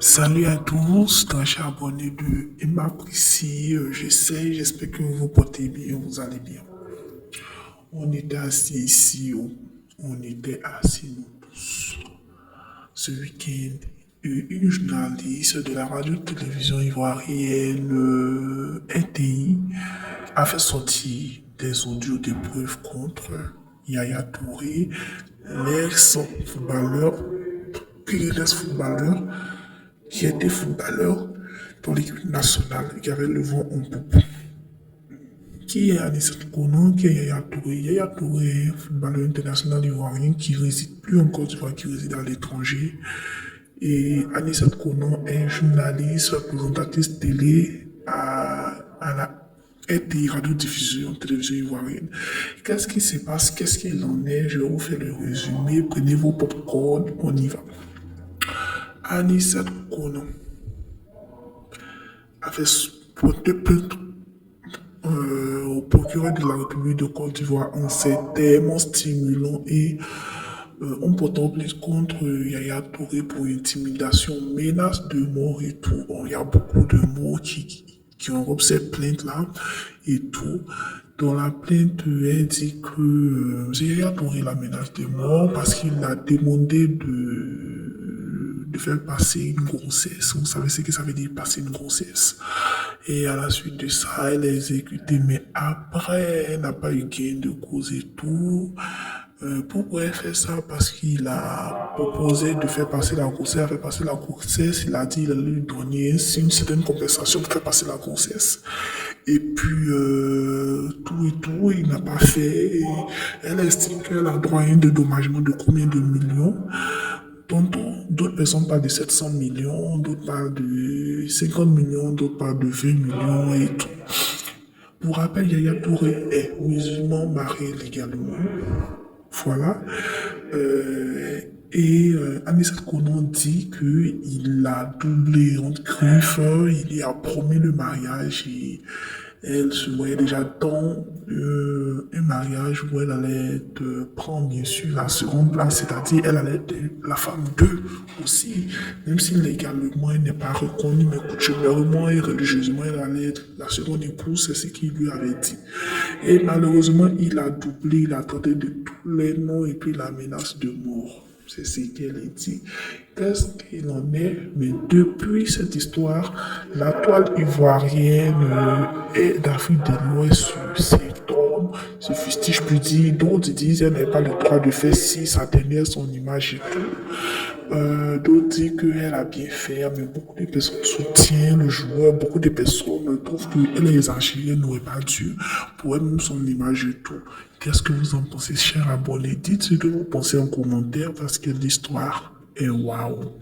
Salut à tous, très chers abonnés de Emma ici. J'espère que vous vous portez bien, vous allez bien. On était assis ici, on était assis nous tous ce week-end. Une journaliste de la radio-télévision ivoirienne RTI a fait sortir des audios de preuves contre Yaya Touré, l'ex-footballeur, l'ex-footballeur qui était footballeur pour l'équipe nationale, qui avait le vent en poupe. Qui est Anissat Konan, qui est Yaya Touré. Yaya Touré est un footballeur international ivoirien qui réside plus en Côte d'Ivoire, qui réside à l'étranger. Et Anissat Konan est journaliste, présentatrice télé à la RTI, radio-diffusion, télévision ivoirienne. Qu'est-ce qui se passe? Qu'est-ce qu'il en est? Je vais vous faire le résumé. Prenez vos pop-corn, on y va. Anissat Konan avait porté plainte au procureur de la République de Côte d'Ivoire en ces termes stimulants et en portant plainte contre Yaya Touré pour intimidation, menace de mort et tout. Bon, il y a beaucoup de mots qui enrobent cette plainte-là et tout. Dans la plainte, elle dit que Yaya Touré la menace de mort parce qu'il a demandé de faire passer une grossesse. Vous savez ce que ça veut dire passer une grossesse. Et à la suite de ça, elle est exécutée. Mais après, elle n'a pas eu gain de cause et tout. Pourquoi elle fait ça? Parce qu'il a proposé de faire passer la grossesse. Elle a fait passer la grossesse. Il a dit qu'il allait lui donner une certaine compensation pour faire passer la grossesse. Et puis, tout, il n'a pas fait. Et elle estime qu'elle a droit à un dédommagement de combien de millions? D'autres personnes parlent de 700 millions, d'autres parlent de 50 millions, d'autres parlent de 20 millions et tout. Pour rappel, Yaya Touré est musulman marié légalement. Voilà. Anissat Konan dit qu'il a doublé en griffe, il lui a promis le mariage et elle se voyait déjà dans un mariage où elle allait prendre bien sûr la seconde place, c'est-à-dire elle allait être la femme d'eux aussi, même si légalement elle n'est pas reconnue, mais coutumièrement et religieusement elle allait être la seconde épouse, c'est ce qu'il lui avait dit. Et malheureusement il a doublé, il a tenté de tous les noms et puis la menace de mort. C'est ce qu'elle a dit. Qu'est-ce qu'il en est? Mais depuis cette histoire, la toile ivoirienne et d'Afrique de l'Ouest s'étonne, se fustige, plus dire. D'autres disent qu'elle n'a pas le droit de faire si sa dernière son image et tout. D'autres disent qu'elle a bien fait, mais beaucoup de personnes soutiennent le joueur, beaucoup de personnes trouvent qu'elle est exagérée, elle n'aurait pas dû pour elle-même son image et tout. Qu'est-ce que vous en pensez, chers abonnés? Dites ce que vous pensez en commentaire parce que l'histoire est waouh.